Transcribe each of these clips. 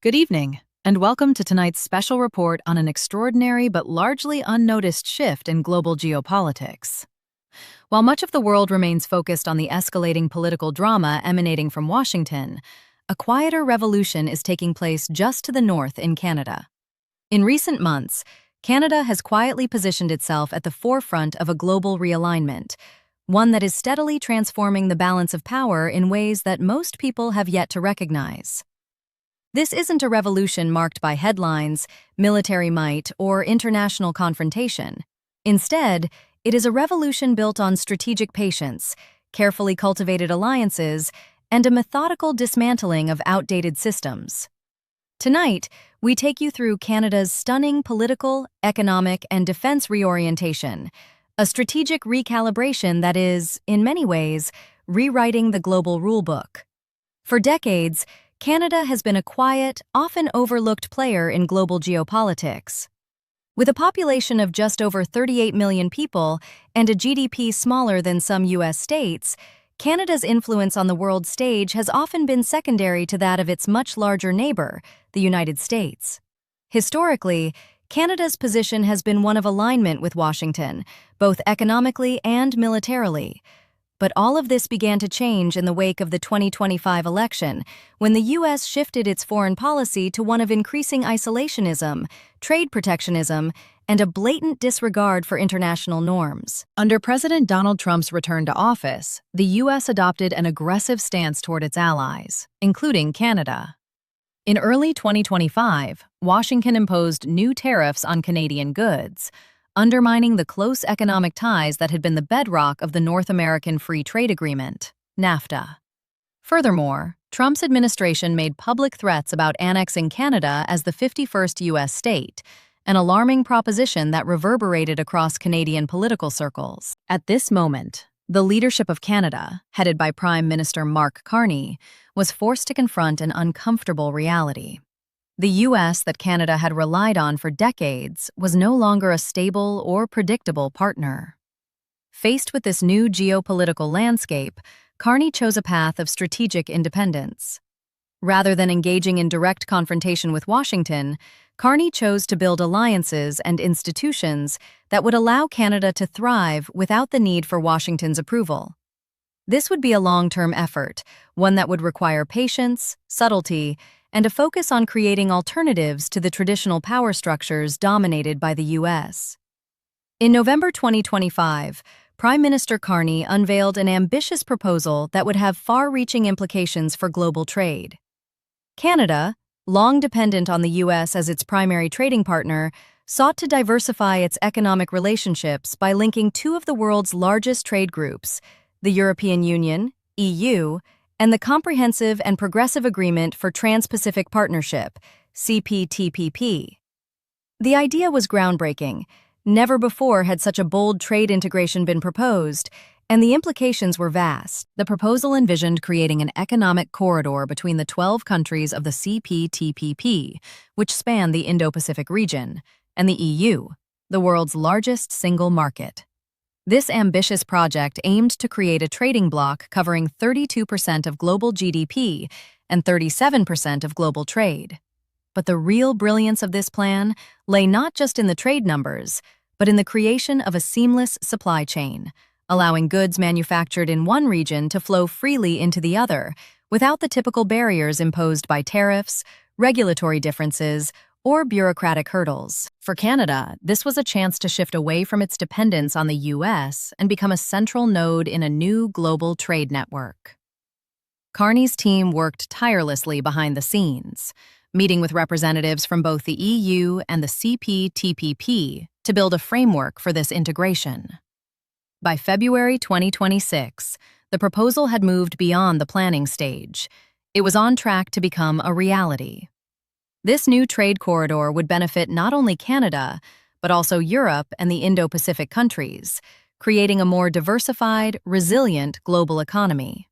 Good evening, and welcome to tonight's special report on an extraordinary but largely unnoticed shift in global geopolitics. While much of the world remains focused on the escalating political drama emanating from Washington, a quieter revolution is taking place just to the north in Canada. In recent months, Canada has quietly positioned itself at the forefront of a global realignment, one that is steadily transforming the balance of power in ways that most people have yet to recognize. This isn't a revolution marked by headlines, military might, or international confrontation. Instead, it is a revolution built on strategic patience, carefully cultivated alliances, and a methodical dismantling of outdated systems. Tonight, we take you through Canada's stunning political, economic, and defense reorientation, a strategic recalibration that is, in many ways, rewriting the global rulebook. For decades, Canada has been a quiet, often overlooked player in global geopolitics. With a population of just over 38 million people and a GDP smaller than some U.S. states, Canada's influence on the world stage has often been secondary to that of its much larger neighbor, the United States. Historically, Canada's position has been one of alignment with Washington, both economically and militarily. But all of this began to change in the wake of the 2025 election, when the U.S. shifted its foreign policy to one of increasing isolationism, trade protectionism, and a blatant disregard for international norms. Under President Donald Trump's return to office, the U.S. adopted an aggressive stance toward its allies, including Canada. In early 2025, Washington imposed new tariffs on Canadian goods, undermining the close economic ties that had been the bedrock of the North American Free Trade Agreement, NAFTA. Furthermore, Trump's administration made public threats about annexing Canada as the 51st U.S. state, an alarming proposition that reverberated across Canadian political circles. At this moment, the leadership of Canada, headed by Prime Minister Mark Carney, was forced to confront an uncomfortable reality. The U.S. that Canada had relied on for decades was no longer a stable or predictable partner. Faced with this new geopolitical landscape, Carney chose a path of strategic independence. Rather than engaging in direct confrontation with Washington, Carney chose to build alliances and institutions that would allow Canada to thrive without the need for Washington's approval. This would be a long-term effort, one that would require patience, subtlety, and a focus on creating alternatives to the traditional power structures dominated by the U.S. In November 2025, Prime Minister Carney unveiled an ambitious proposal that would have far-reaching implications for global trade. Canada, long dependent on the U.S. as its primary trading partner, sought to diversify its economic relationships by linking two of the world's largest trade groups, the European Union, EU, and the Comprehensive and Progressive Agreement for Trans-Pacific Partnership, CPTPP. The idea was groundbreaking. Never before had such a bold trade integration been proposed, and the implications were vast. The proposal envisioned creating an economic corridor between the 12 countries of the CPTPP, which span the Indo-Pacific region, and the EU, the world's largest single market. This ambitious project aimed to create a trading bloc covering 32% of global GDP and 37% of global trade. But the real brilliance of this plan lay not just in the trade numbers, but in the creation of a seamless supply chain, allowing goods manufactured in one region to flow freely into the other, without the typical barriers imposed by tariffs, regulatory differences, or bureaucratic hurdles. For Canada, this was a chance to shift away from its dependence on the U.S. and become a central node in a new global trade network. Carney's team worked tirelessly behind the scenes, meeting with representatives from both the EU and the CPTPP to build a framework for this integration. By February 2026, the proposal had moved beyond the planning stage. It was on track to become a reality. This new trade corridor would benefit not only Canada, but also Europe and the Indo-Pacific countries, creating a more diversified, resilient global economy.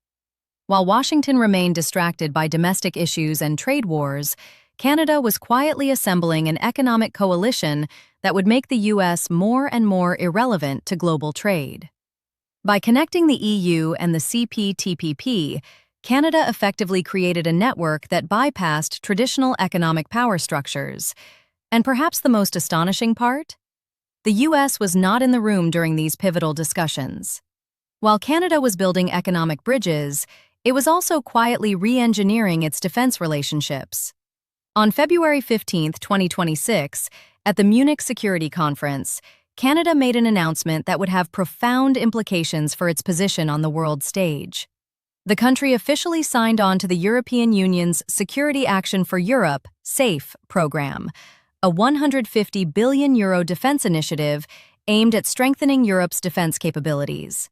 While Washington remained distracted by domestic issues and trade wars, Canada was quietly assembling an economic coalition that would make the U.S. more and more irrelevant to global trade. By connecting the EU and the CPTPP, Canada effectively created a network that bypassed traditional economic power structures. And perhaps the most astonishing part? The U.S. was not in the room during these pivotal discussions. While Canada was building economic bridges, it was also quietly re-engineering its defense relationships. On February 15, 2026, at the Munich Security Conference, Canada made an announcement that would have profound implications for its position on the world stage. The country officially signed on to the European Union's Security Action for Europe (SAFE) program, a €150 billion defense initiative aimed at strengthening Europe's defense capabilities.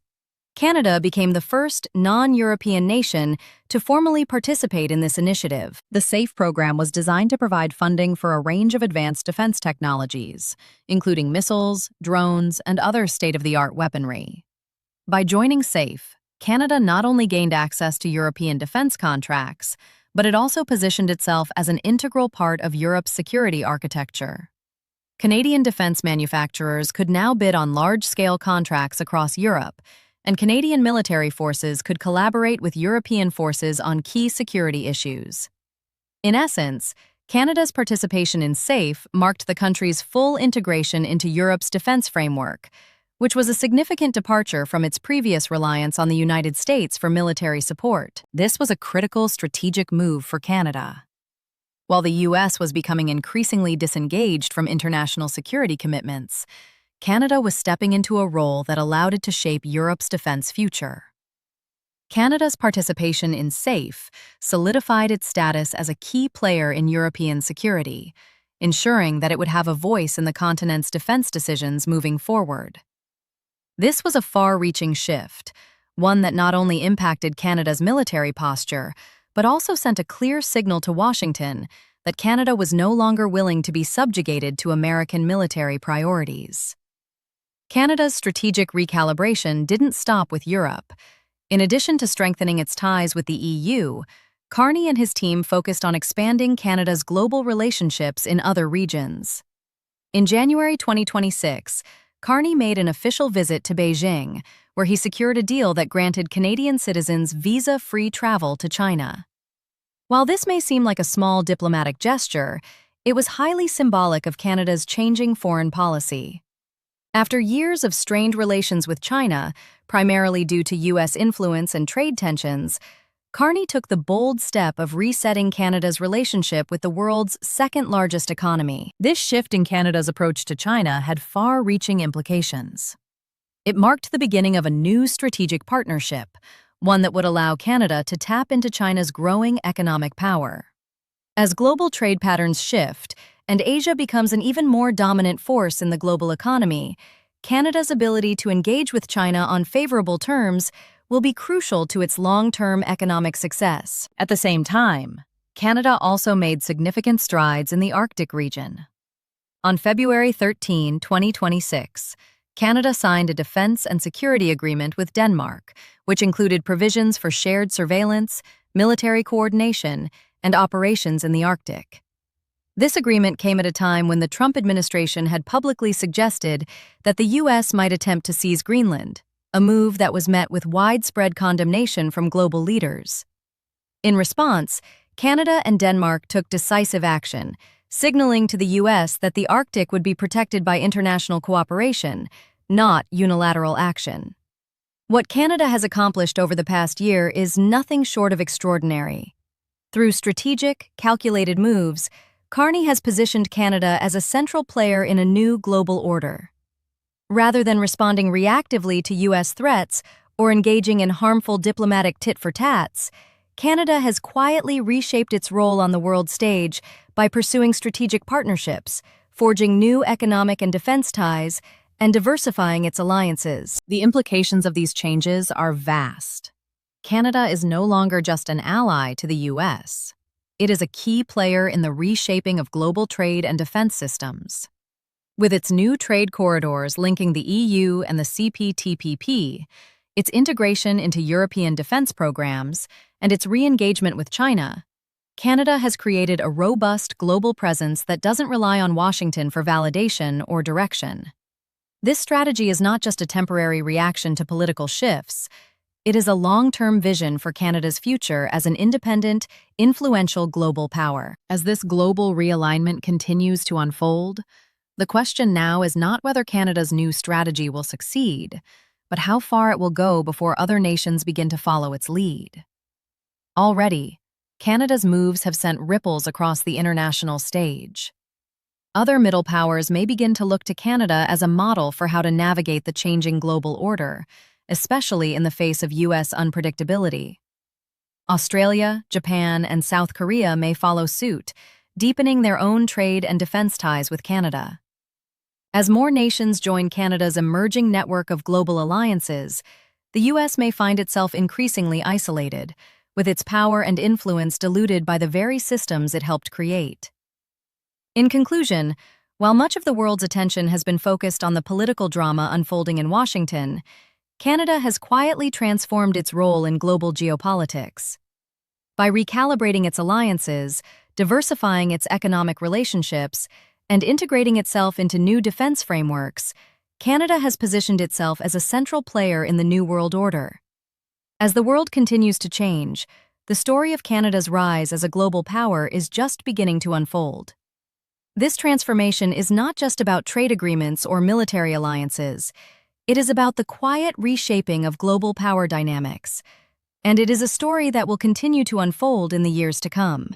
Canada became the first non-European nation to formally participate in this initiative. The SAFE program was designed to provide funding for a range of advanced defense technologies, including missiles, drones, and other state-of-the-art weaponry. By joining SAFE, Canada not only gained access to European defense contracts, but it also positioned itself as an integral part of Europe's security architecture. Canadian defense manufacturers could now bid on large-scale contracts across Europe, and Canadian military forces could collaborate with European forces on key security issues. In essence, Canada's participation in SAFE marked the country's full integration into Europe's defense framework, which was a significant departure from its previous reliance on the United States for military support. This was a critical strategic move for Canada. While the U.S. was becoming increasingly disengaged from international security commitments, Canada was stepping into a role that allowed it to shape Europe's defense future. Canada's participation in SAFE solidified its status as a key player in European security, ensuring that it would have a voice in the continent's defense decisions moving forward. This was a far-reaching shift, one that not only impacted Canada's military posture, but also sent a clear signal to Washington that Canada was no longer willing to be subjugated to American military priorities. Canada's strategic recalibration didn't stop with Europe. In addition to strengthening its ties with the EU, Carney and his team focused on expanding Canada's global relationships in other regions. In January 2026, Carney made an official visit to Beijing, where he secured a deal that granted Canadian citizens visa-free travel to China. While this may seem like a small diplomatic gesture, it was highly symbolic of Canada's changing foreign policy. After years of strained relations with China, primarily due to U.S. influence and trade tensions, Carney took the bold step of resetting Canada's relationship with the world's second-largest economy. This shift in Canada's approach to China had far-reaching implications. It marked the beginning of a new strategic partnership, one that would allow Canada to tap into China's growing economic power. As global trade patterns shift, and Asia becomes an even more dominant force in the global economy, Canada's ability to engage with China on favorable terms will be crucial to its long-term economic success. At the same time, Canada also made significant strides in the Arctic region. On February 13, 2026, Canada signed a defense and security agreement with Denmark, which included provisions for shared surveillance, military coordination, and operations in the Arctic. This agreement came at a time when the Trump administration had publicly suggested that the U.S. might attempt to seize Greenland, a move that was met with widespread condemnation from global leaders. In response, Canada and Denmark took decisive action, signaling to the U.S. that the Arctic would be protected by international cooperation, not unilateral action. What Canada has accomplished over the past year is nothing short of extraordinary. Through strategic, calculated moves, Carney has positioned Canada as a central player in a new global order. Rather than responding reactively to U.S. threats or engaging in harmful diplomatic tit-for-tats, Canada has quietly reshaped its role on the world stage by pursuing strategic partnerships, forging new economic and defense ties, and diversifying its alliances. The implications of these changes are vast. Canada is no longer just an ally to the U.S. It is a key player in the reshaping of global trade and defense systems. With its new trade corridors linking the EU and the CPTPP, its integration into European defense programs, and its re-engagement with China, Canada has created a robust global presence that doesn't rely on Washington for validation or direction. This strategy is not just a temporary reaction to political shifts. It is a long-term vision for Canada's future as an independent, influential global power. As this global realignment continues to unfold, the question now is not whether Canada's new strategy will succeed, but how far it will go before other nations begin to follow its lead. Already, Canada's moves have sent ripples across the international stage. Other middle powers may begin to look to Canada as a model for how to navigate the changing global order, especially in the face of U.S. unpredictability. Australia, Japan, and South Korea may follow suit, deepening their own trade and defense ties with Canada. As more nations join Canada's emerging network of global alliances, the U.S. may find itself increasingly isolated, with its power and influence diluted by the very systems it helped create. In conclusion, while much of the world's attention has been focused on the political drama unfolding in Washington, Canada has quietly transformed its role in global geopolitics. By recalibrating its alliances, diversifying its economic relationships, and integrating itself into new defense frameworks, Canada has positioned itself as a central player in the New World Order. As the world continues to change, the story of Canada's rise as a global power is just beginning to unfold. This transformation is not just about trade agreements or military alliances. It is about the quiet reshaping of global power dynamics, and it is a story that will continue to unfold in the years to come.